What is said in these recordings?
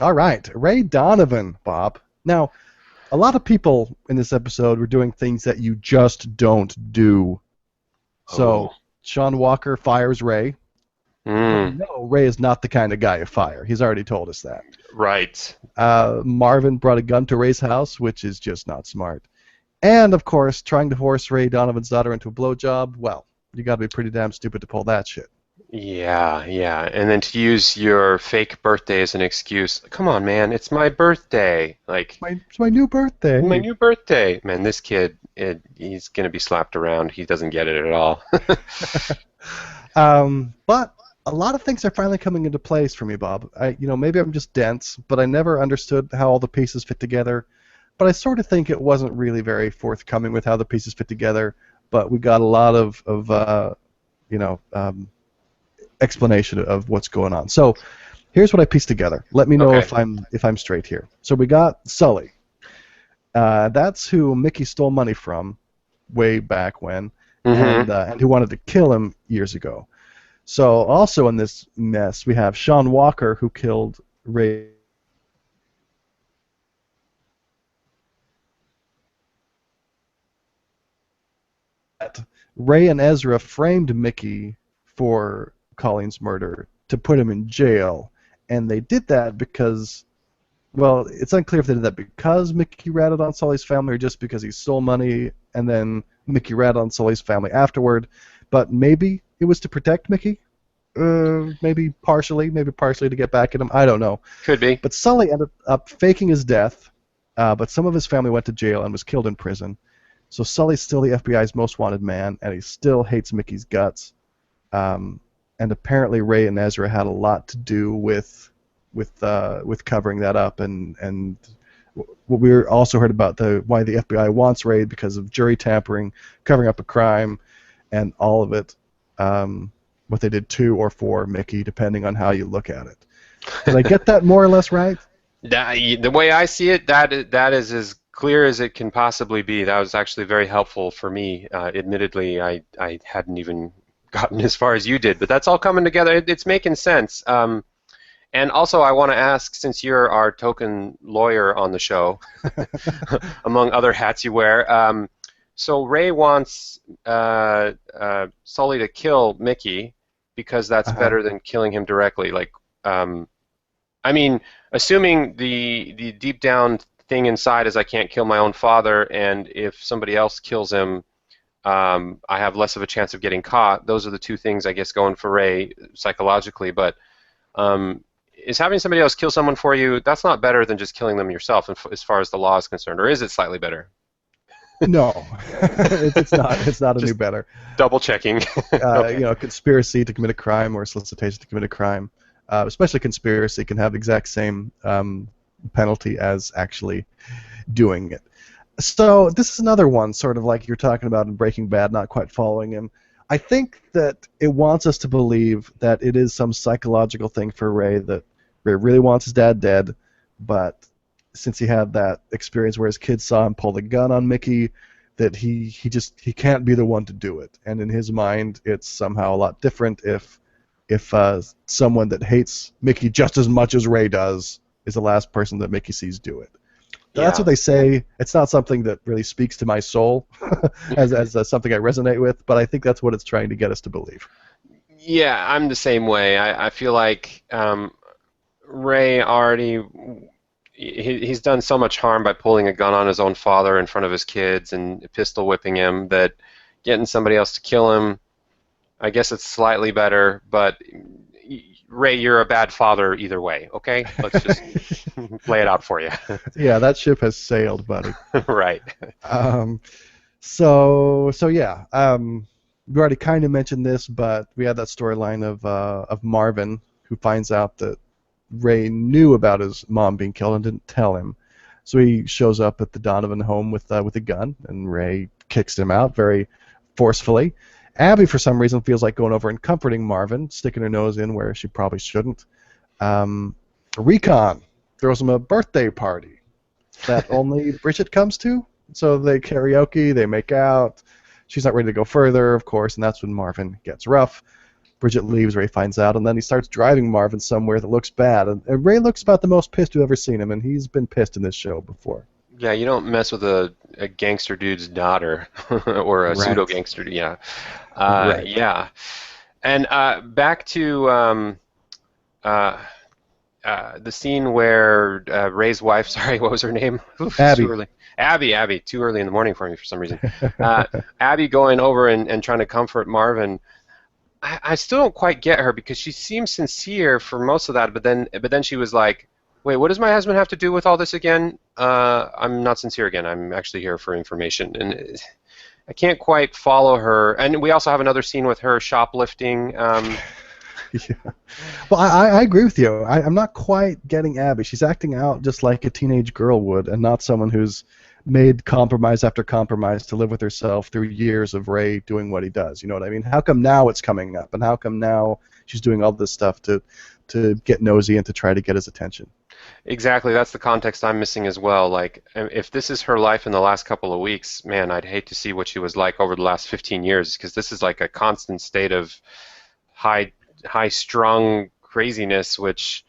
All right, Ray Donovan, Bob. Now, a lot of people in this episode were doing things that you just don't do. Oh. So, Sean Walker fires Ray, but we Mm, know Ray is not the kind of guy you fire. He's already told us that. right. Marvin brought a gun to Ray's house, which is just not smart. And, of course, trying to force Ray Donovan's daughter into a blowjob, well, you gotta be pretty damn stupid to pull that shit. Yeah, yeah. And then to use your fake birthday as an excuse. Come on, man, it's my birthday. Like, It's my new my birthday. new birthday. Man, this kid, he's gonna be slapped around. He doesn't get it at all. But a lot of things are finally coming into place for me, Bob. Maybe I'm just dense, but I never understood how all the pieces fit together. But I sort of think it wasn't really very forthcoming with how the pieces fit together. But we got a lot of you know, um, explanation of what's going on. So here's what I pieced together. Let me know Okay. if I'm straight here. So we got Sully. That's who Mickey stole money from way back when, Mm-hmm. and who wanted to kill him years ago. So also in this mess, we have Sean Walker, who killed Ray. Ray and Ezra framed Mickey for Colleen's murder to put him in jail, and they did that because, well, it's unclear if they did that because Mickey ratted on Sully's family or just because he stole money and then Mickey ratted on Sully's family afterward. But maybe it was to protect Mickey. Maybe partially to get back at him. I don't know. Could be. But Sully ended up faking his death, but some of his family went to jail and was killed in prison. So Sully's still the FBI's most wanted man, and he still hates Mickey's guts. Um, and apparently Ray and Ezra had a lot to do with covering that up, and what we also heard about why the FBI wants Ray because of jury tampering, covering up a crime, and all of it. What they did to or for Mickey, depending on how you look at it. Did I get that more or less right? The way I see it, that is as clear as it can possibly be. That was actually very helpful for me. Admittedly, I hadn't even gotten as far as you did, but that's all coming together. It's making sense. And also, I want to ask, since you're our token lawyer on the show, among other hats you wear, so Ray wants Sully to kill Mickey because that's Uh-huh. better than killing him directly. Like, I mean, assuming the deep down thing inside is I can't kill my own father, and if somebody else kills him, I have less of a chance of getting caught. Those are the two things, I guess, going for Ray psychologically. But is having somebody else kill someone for you, that's not better than just killing them yourself as far as the law is concerned, or is it slightly better? No, it's not. It's not any Just better. double checking. Okay. Conspiracy to commit a crime or solicitation to commit a crime, especially conspiracy, can have the exact same penalty as actually doing it. So this is another one, sort of like you're talking about in Breaking Bad, not quite following him. I think that it wants us to believe that it is some psychological thing for Ray, that Ray really wants his dad dead, but since he had that experience where his kids saw him pull the gun on Mickey, that he can't be the one to do it. And in his mind, it's somehow a lot different if someone that hates Mickey just as much as Ray does is the last person that Mickey sees do it. That's Yeah. what they say. It's not something that really speaks to my soul as something I resonate with, but I think that's what it's trying to get us to believe. Yeah, I'm the same way. I feel like Ray already he's done so much harm by pulling a gun on his own father in front of his kids and pistol whipping him that getting somebody else to kill him, I guess it's slightly better, but Ray, you're a bad father either way, okay? Let's just lay it out for you. Yeah, that ship has sailed, buddy. Right. Um, so yeah, we already kind of mentioned this, but we had that storyline of Marvin who finds out that Ray knew about his mom being killed and didn't tell him. So he shows up at the Donovan home with a gun, and Ray kicks him out very forcefully. Abby, for some reason, feels like going over and comforting Marvin, sticking her nose in where she probably shouldn't. Um, Recon throws him a birthday party that only Bridget comes to. So they karaoke, they make out. She's not ready to go further, of course, and that's when Marvin gets rough. Bridget leaves, Ray finds out, and then he starts driving Marvin somewhere that looks bad. And Ray looks about the most pissed you've ever seen him, and he's been pissed in this show before. Yeah, you don't mess with a gangster dude's daughter or a Right. pseudo gangster. Yeah, Right. yeah. And back to uh, the scene where Ray's wife, sorry, what was her name? Oof, it's too Abby. early. Abby, too early in the morning for me for some reason. Abby going over and trying to comfort Marvin. I still don't quite get her because she seems sincere for most of that, but then she was like, "Wait, what does my husband have to do with all this again? I'm not sincere again. I'm actually here for information." And I can't quite follow her. And we also have another scene with her shoplifting. Yeah. Well, I agree with you. I'm not quite getting Abby. She's acting out just like a teenage girl would, and not someone who's made compromise after compromise to live with herself through years of Ray doing what he does. You know what I mean? How come now it's coming up, and how come now she's doing all this stuff to get nosy and to try to get his attention? Exactly, that's the context I'm missing as well. Like, if this is her life in the last couple of weeks, man, I'd hate to see what she was like over the last 15 years, because this is like a constant state of high-strung craziness, which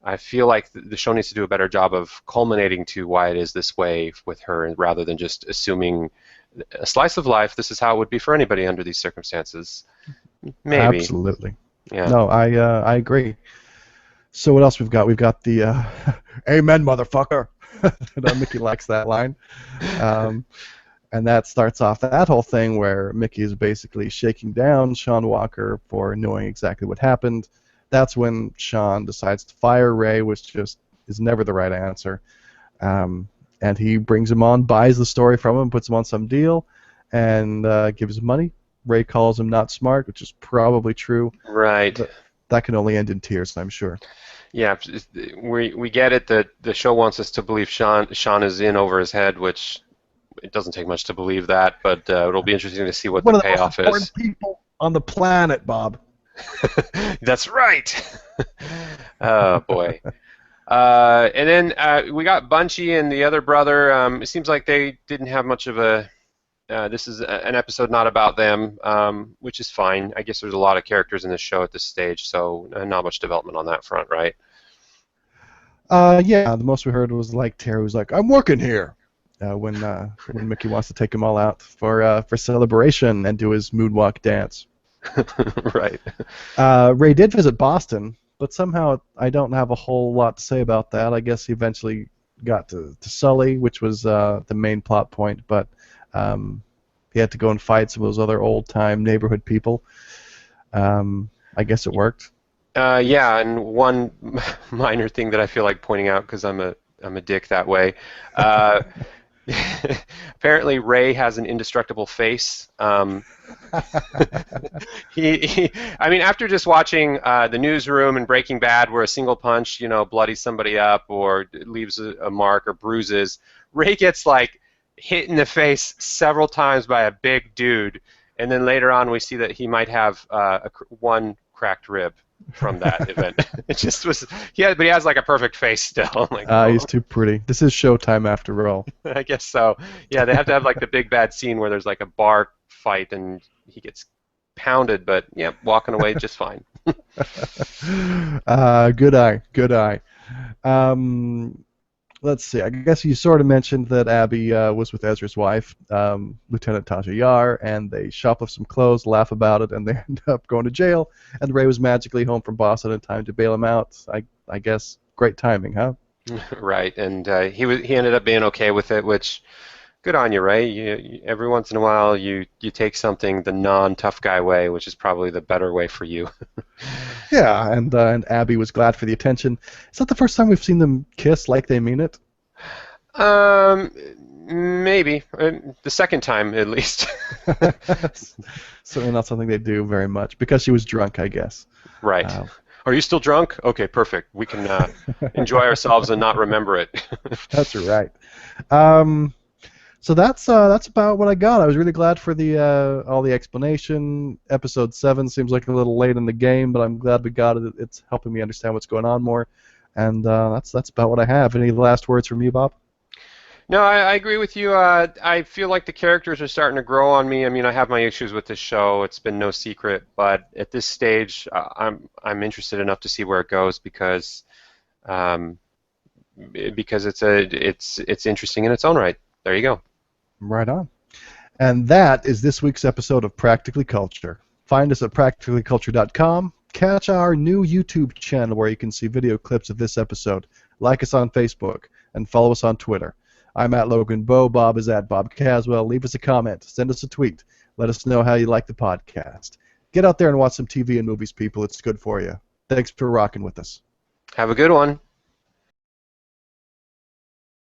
I feel like the show needs to do a better job of culminating to why it is this way with her, rather than just assuming a slice of life. This is how it would be for anybody under these circumstances. Maybe. Absolutely. Yeah. No, I agree. So what else we've got? We've got the "Amen, motherfucker." Mickey likes that line, and that starts off that whole thing where Mickey is basically shaking down Sean Walker for knowing exactly what happened. That's when Sean decides to fire Ray, which just is never the right answer. And he brings him on, buys the story from him, puts him on some deal, and gives him money. Ray calls him not smart, which is probably true. Right. But that can only end in tears, I'm sure. Yeah, we get it that the show wants us to believe Sean is in over his head, which it doesn't take much to believe that, but it'll be interesting to see what One the of the most payoff important is. people on the planet, Bob. That's right. Oh boy. And then we got Bunchy and the other brother. It seems like they didn't have much of a. This is an episode not about them, which is fine. I guess there's a lot of characters in this show at this stage, so not much development on that front, right? Yeah, the most we heard was like Terry was like, "I'm working here," when Mickey wants to take them all out for celebration and do his moonwalk dance. Right. Ray did visit Boston, but somehow I don't have a whole lot to say about that. I guess he eventually got to Sully, which was the main plot point, but he had to go and fight some of those other old-time neighborhood people. I guess it worked. Yeah, and one minor thing that I feel like pointing out, because I'm a dick that way. Apparently, Ray has an indestructible face. I mean, after just watching The Newsroom and Breaking Bad, where a single punch, bloodies somebody up or leaves a mark or bruises, Ray gets like hit in the face several times by a big dude, and then later on we see that he might have one cracked rib from that event. It just was, but he has like a perfect face still. I'm like, He's too pretty. This is Showtime after all. I guess so. Yeah, they have to have like the big bad scene where there's like a bar fight and he gets pounded, but yeah, walking away just fine. Good eye. Let's see. I guess you sort of mentioned that Abby was with Ezra's wife, Lieutenant Tasha Yar, and they shoplift some clothes, laugh about it, and they end up going to jail. And Ray was magically home from Boston in time to bail him out. I guess great timing, huh? Right, and he ended up being okay with it, which good on you, Ray. You every once in a while you take something the non-tough guy way, which is probably the better way for you. Yeah, and Abby was glad for the attention. Is that the first time we've seen them kiss like they mean it? Maybe the second time at least. Certainly not something they do very much because she was drunk, I guess. Right. Are you still drunk? Okay, perfect. We can enjoy ourselves and not remember it. That's right. So that's about what I got. I was really glad for the all the explanation. Episode 7 seems like a little late in the game, but I'm glad we got it. It's helping me understand what's going on more. And that's about what I have. Any last words from you, Bob? No, I agree with you. I feel like the characters are starting to grow on me. I mean, I have my issues with this show. It's been no secret, but at this stage, I'm interested enough to see where it goes um, because it's interesting in its own right. There you go. Right on. And that is this week's episode of Practically Culture. Find us at practicallyculture.com. Catch our new YouTube channel where you can see video clips of this episode. Like us on Facebook and follow us on Twitter. I'm at Logan Bob. Bob is at Bob Caswell. Leave us a comment. Send us a tweet. Let us know how you like the podcast. Get out there and watch some TV and movies, people. It's good for you. Thanks for rocking with us. Have a good one.